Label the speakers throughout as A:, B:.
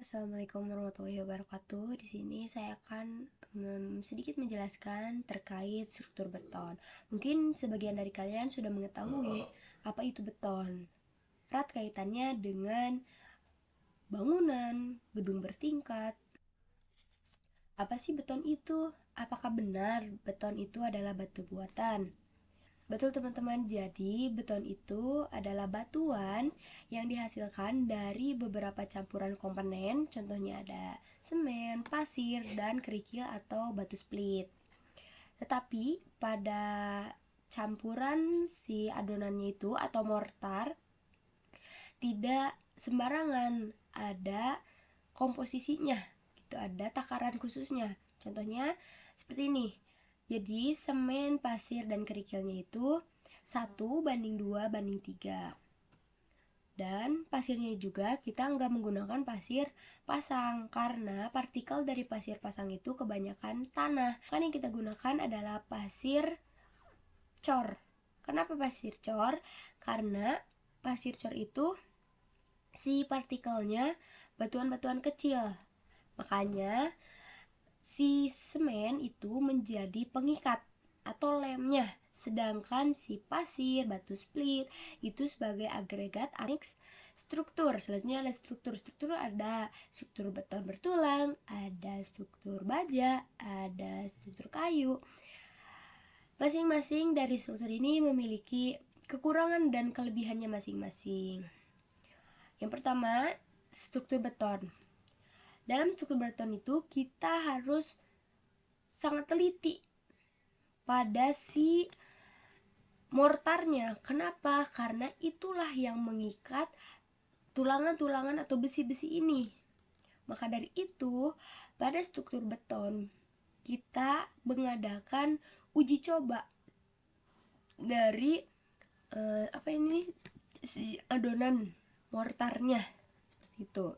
A: Assalamualaikum warahmatullahi wabarakatuh. Di sini saya akan sedikit menjelaskan terkait struktur beton. Mungkin sebagian dari kalian sudah mengetahui apa itu beton. Erat kaitannya dengan bangunan, gedung bertingkat. Apa sih beton itu? Apakah benar beton itu adalah batu buatan? Betul teman-teman, jadi beton itu adalah batuan yang dihasilkan dari beberapa campuran komponen, contohnya ada semen, pasir, dan kerikil atau batu split. Tetapi pada campuran si adonannya itu atau mortar tidak sembarangan, ada komposisinya, gitu, ada takaran khususnya. Contohnya seperti ini. Jadi semen, pasir, dan kerikilnya itu 1:2:3. Dan pasirnya juga kita nggak menggunakan pasir pasang karena partikel dari pasir pasang itu kebanyakan tanah. Kan yang kita gunakan adalah pasir cor. Kenapa pasir cor? Karena pasir cor itu si partikelnya batuan-batuan kecil. Makanya si semen itu menjadi pengikat atau lemnya, sedangkan si pasir, batu split itu sebagai agregat aneks struktur. Selanjutnya ada struktur ada struktur beton bertulang, ada struktur baja, ada struktur kayu. Masing-masing dari struktur ini memiliki kekurangan dan kelebihannya masing-masing. Yang pertama, struktur beton. Dalam struktur beton itu kita harus sangat teliti pada si mortarnya. Kenapa? Karena itulah yang mengikat tulangan-tulangan atau besi-besi ini. Maka dari itu, pada struktur beton kita mengadakan uji coba dari si adonan mortarnya seperti itu.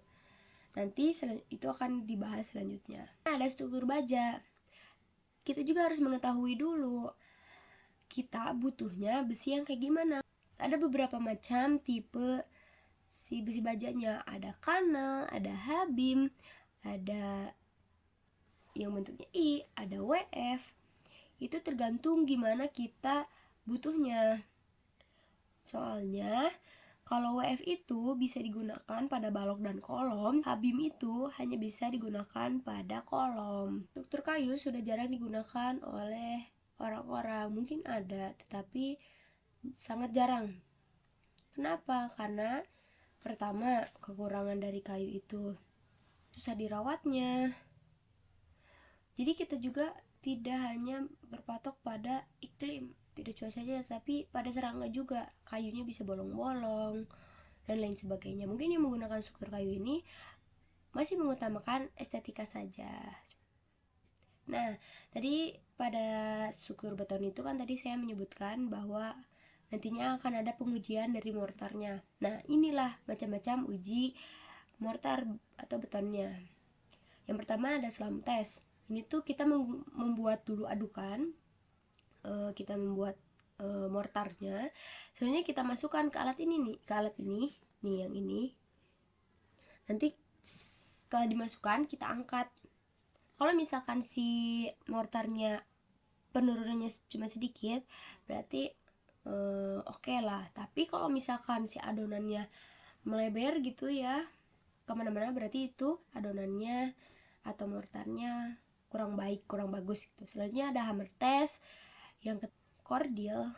A: Nanti itu akan dibahas selanjutnya. Ada struktur baja. Kita juga harus mengetahui dulu kita butuhnya besi yang kayak gimana. Ada beberapa macam tipe si besi bajanya. Ada kanal, ada habim, ada yang bentuknya I, ada WF. Itu tergantung gimana kita butuhnya. Soalnya kalau WF itu bisa digunakan pada balok dan kolom, habim itu hanya bisa digunakan pada kolom. Struktur kayu sudah jarang digunakan oleh orang-orang, mungkin ada, tetapi sangat jarang. Kenapa? Karena pertama, kekurangan dari kayu itu susah dirawatnya. Jadi kita juga tidak hanya berpatok pada iklim, tidak cuaca saja, tapi pada serangga juga. Kayunya bisa bolong-bolong dan lain sebagainya. Mungkin yang menggunakan struktur kayu ini masih mengutamakan estetika saja. Nah, tadi pada struktur beton itu kan tadi saya menyebutkan bahwa nantinya akan ada pengujian dari mortarnya. Nah, inilah macam-macam uji mortar atau betonnya. Yang pertama ada slam test. Ini tuh kita membuat dulu adukan, kita membuat mortarnya. Selanjutnya kita masukkan ke alat ini nih, yang ini. Nanti setelah dimasukkan kita angkat. Kalau misalkan si mortarnya penurunannya cuma sedikit, berarti oke lah. Tapi kalau misalkan si adonannya melebar gitu ya kemana-mana, berarti itu adonannya atau mortarnya kurang baik, kurang bagus gitu. Selanjutnya ada hammer test, yang cordil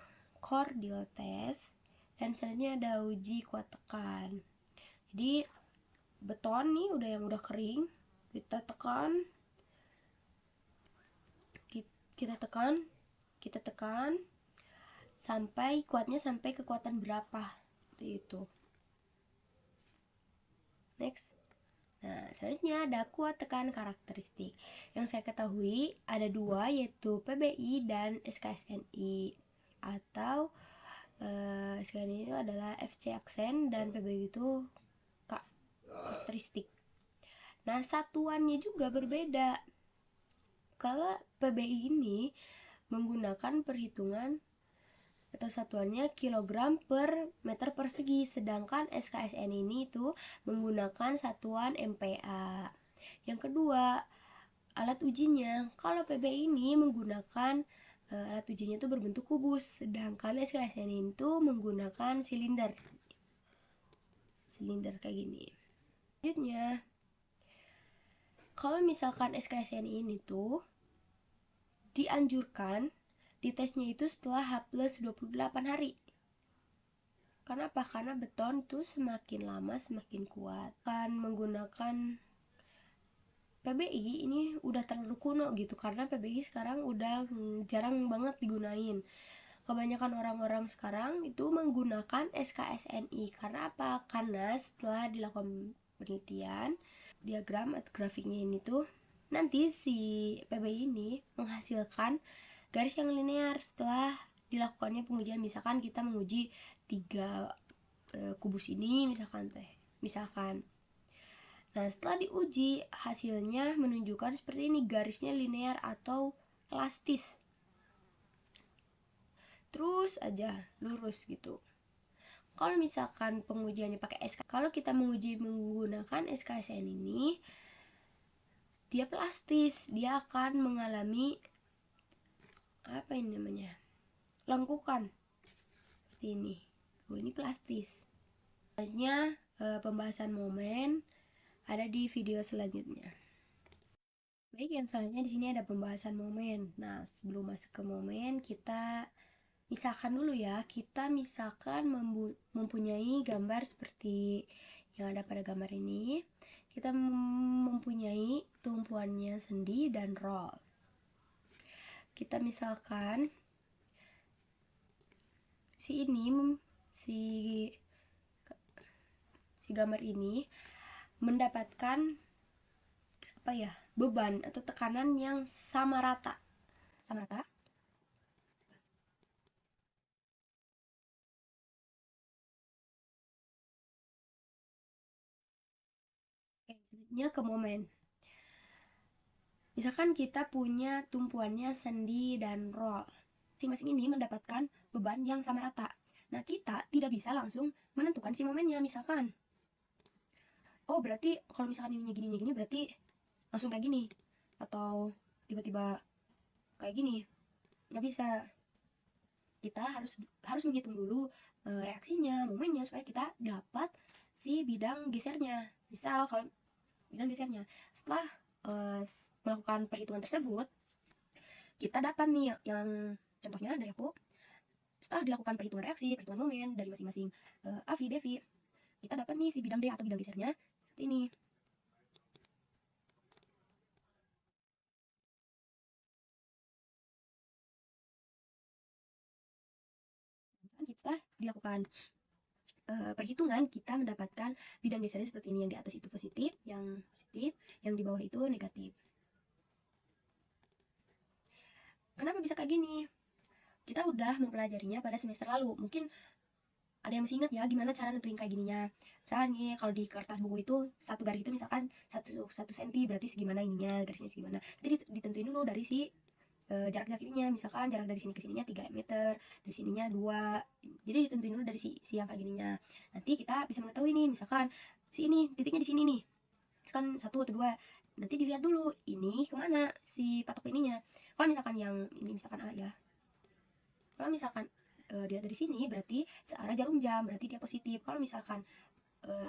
A: test, dan selanjutnya ada uji kuat tekan. Jadi beton nih yang udah kering, kita tekan, kita tekan sampai kuatnya sampai kekuatan berapa, seperti itu. Next. Nah, selanjutnya ada kuat tekan karakteristik. Yang saya ketahui ada dua, yaitu PBI dan SKSNI. Atau SKSNI itu adalah FC aksen dan PBI itu karakteristik. Nah, satuannya juga berbeda. Kalau PBI ini menggunakan perhitungan atau satuannya kilogram per meter persegi, sedangkan SKSN ini itu menggunakan satuan MPa. Yang kedua, alat ujinya. Kalau PBI ini menggunakan alat ujinya itu berbentuk kubus, sedangkan SKSN itu menggunakan silinder kayak gini. Selanjutnya, kalau misalkan SKSN ini tuh dianjurkan ditesnya itu setelah H+28 hari. Kenapa? Karena beton tuh semakin lama semakin kuat. Kan menggunakan PBI ini udah terlalu kuno gitu, karena PBI sekarang udah jarang banget digunain. Kebanyakan orang-orang sekarang itu menggunakan SKSNI. Karena apa? Karena setelah dilakukan penelitian, diagram atau grafiknya ini tuh nanti si PBI ini menghasilkan garis yang linear setelah dilakukannya pengujian. Misalkan kita menguji 3 kubus ini misalkan. Nah, setelah diuji hasilnya menunjukkan seperti ini, garisnya linear atau elastis, terus aja lurus gitu. Kalau misalkan pengujiannya pakai kalau kita menguji menggunakan SKSN ini, dia plastis, dia akan mengalami apa ini namanya, lengkukan seperti ini. Ini plastis. Selanjutnya pembahasan momen ada di video selanjutnya. Baik, yang selanjutnya di sini ada pembahasan momen. Nah, sebelum masuk ke momen, kita misalkan dulu ya. Kita misalkan mempunyai gambar seperti yang ada pada gambar ini. Kita mempunyai tumpuannya sendi dan roll. Kita misalkan si gambar ini mendapatkan beban atau tekanan yang sama rata. Selanjutnya ke momen. Misalkan kita punya tumpuannya sendi dan roll. Masing-masing ini mendapatkan beban yang sama rata. Nah, kita tidak bisa langsung menentukan si momennya. Misalkan, oh berarti kalau misalkan ininya gini berarti langsung kayak gini. Atau tiba-tiba kayak gini. Nggak bisa. Kita harus menghitung dulu reaksinya, momennya, supaya kita dapat si bidang gesernya. Misal kalau bidang gesernya, setelah melakukan perhitungan tersebut, kita dapat nih yang contohnya dari aku. Setelah dilakukan perhitungan reaksi, perhitungan momen dari masing-masing AVI, BEVI, kita dapat nih si bidang D atau bidang gesernya seperti ini. Setelah dilakukan perhitungan, kita mendapatkan bidang gesernya seperti ini. Yang di atas itu positif, yang di bawah itu negatif. Kenapa bisa kayak gini? Kita udah mempelajarinya pada semester lalu. Mungkin ada yang masih ingat ya gimana cara nentuin kayak gininya. Misalnya nih, kalau di kertas buku itu satu garis itu misalkan 1 senti, berarti segimana ininya, garisnya segimana. Jadi ditentuin dulu dari si jarak ininya. Misalkan jarak dari sini ke sininya 3 meter, dari sininya 2. Jadi ditentuin dulu dari si yang kayak gininya. Nanti kita bisa mengetahui nih, misalkan si ini titiknya di sini nih, misalkan 1 atau 2. Nanti dilihat dulu ini kemana si patok ininya. Kalau misalkan yang ini misalkan A ya, kalau misalkan dia dari sini berarti searah jarum jam, berarti dia positif. Kalau misalkan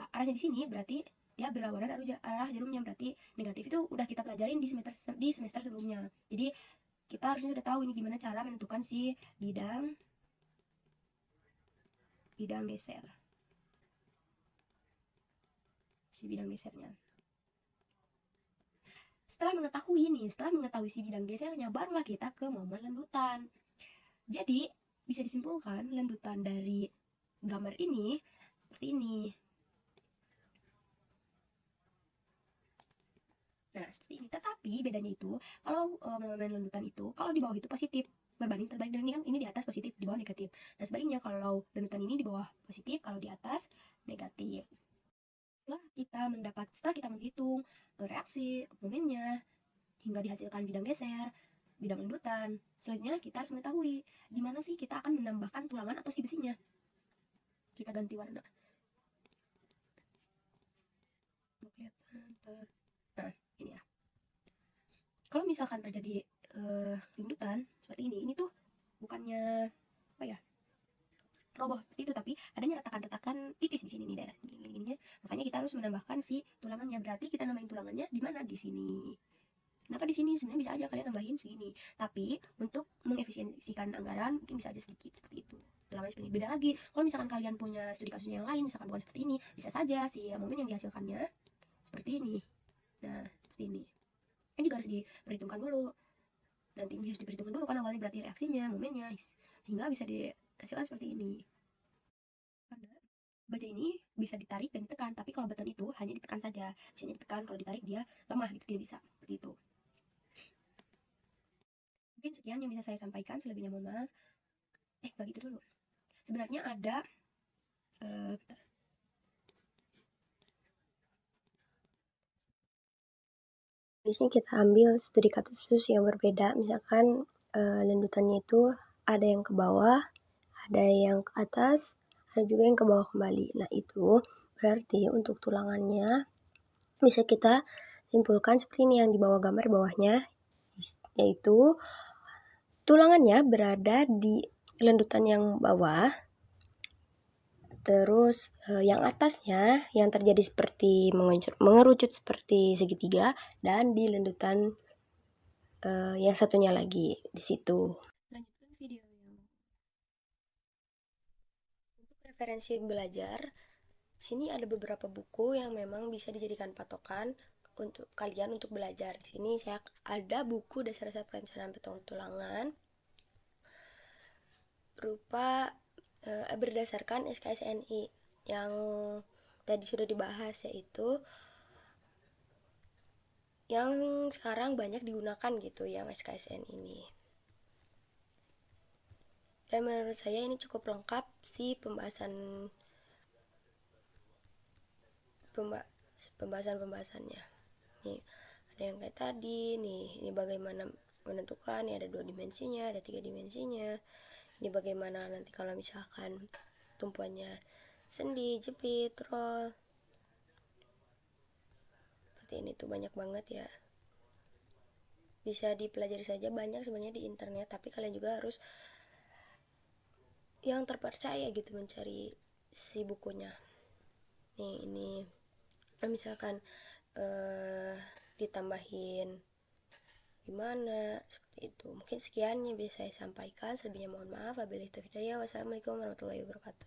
A: arahnya di sini berarti dia berlawanan arah jarum jam, berarti negatif. Itu udah kita pelajarin di semester sebelumnya. Jadi kita harusnya udah tahu ini gimana cara menentukan si bidang geser, si bidang gesernya. Setelah mengetahui si bidang gesernya, barulah kita ke momen lendutan. Jadi bisa disimpulkan lendutan dari gambar ini seperti ini. Nah, seperti ini. Tetapi bedanya itu, kalau momen lendutan itu, kalau di bawah itu positif, berbanding terbalik dengan ini kan, ini di atas positif, di bawah negatif. Nah, sebaliknya kalau lendutan ini di bawah positif, kalau di atas negatif. Setelah kita menghitung reaksi, momennya, hingga dihasilkan bidang geser, bidang lendutan, Selanjutnya kita harus mengetahui di mana sih kita akan menambahkan tulangan atau si besinya. Kita ganti warna. Nah, ini ya. Kalau misalkan terjadi lundutan seperti ini tuh bukannya apa ya, roboh seperti itu, tapi adanya retakan-retakan tipis di sini nih, daerah ininya. Makanya kita harus menambahkan si tulangannya. Berarti kita nambahin tulangannya di mana? Di sini. Kenapa di sini? Sebenarnya bisa aja kalian nambahin segini, tapi untuk mengefisiensikan anggaran mungkin bisa aja sedikit seperti itu. Tulangannya seperti ini. Beda lagi kalau misalkan kalian punya studi kasusnya yang lain, misalkan bukan seperti ini, bisa saja si momen yang dihasilkannya seperti ini. Nah, seperti ini. Ini juga harus diperhitungkan dulu. Nanti harus diperhitungkan dulu kan awalnya, berarti reaksinya, momennya, sehingga bisa dihasilkan seperti ini. Karena baja ini bisa ditarik dan ditekan, tapi kalau beton itu hanya ditekan saja. Bisa ditekan, kalau ditarik dia lemah gitu, tidak bisa seperti itu. Mungkin sekian yang bisa saya sampaikan, selebihnya mohon maaf. Gak gitu dulu. Sebenarnya ada bentar. Di sini kita ambil studi kasus yang berbeda. Misalkan landutannya itu ada yang ke bawah, ada yang ke atas, ada juga yang ke bawah kembali. Nah, itu berarti untuk tulangannya bisa kita simpulkan seperti ini yang di bawah gambar bawahnya, yaitu tulangannya berada di landutan yang bawah. Terus yang atasnya yang terjadi seperti mengerucut seperti segitiga, dan di landutan yang satunya lagi di situ. Lanjutkan video yang untuk referensi belajar. Sini ada beberapa buku yang memang bisa dijadikan patokan untuk kalian untuk belajar. Di sini saya ada buku dasar-dasar perencanaan petung tulangan berupa berdasarkan SKSNI yang tadi sudah dibahas, yaitu yang sekarang banyak digunakan gitu, yang SKSN ini. Dan menurut saya ini cukup lengkap sih pembahasannya. Nih, ada yang kayak tadi nih, ini bagaimana menentukan, ini ada 2 dimensinya, ada 3 dimensinya. Ini bagaimana nanti kalau misalkan tumpuannya sendi, jepit, roll. Seperti ini tuh banyak banget ya. Bisa dipelajari saja, banyak sebenarnya di internet, tapi kalian juga harus yang terpercaya gitu mencari si bukunya. Nih, ini misalkan ditambahin gimana, seperti itu. Mungkin sekian yang bisa saya sampaikan, selebihnya mohon maaf. Wabillahi taufiq hidayah. Wassalamualaikum warahmatullahi wabarakatuh.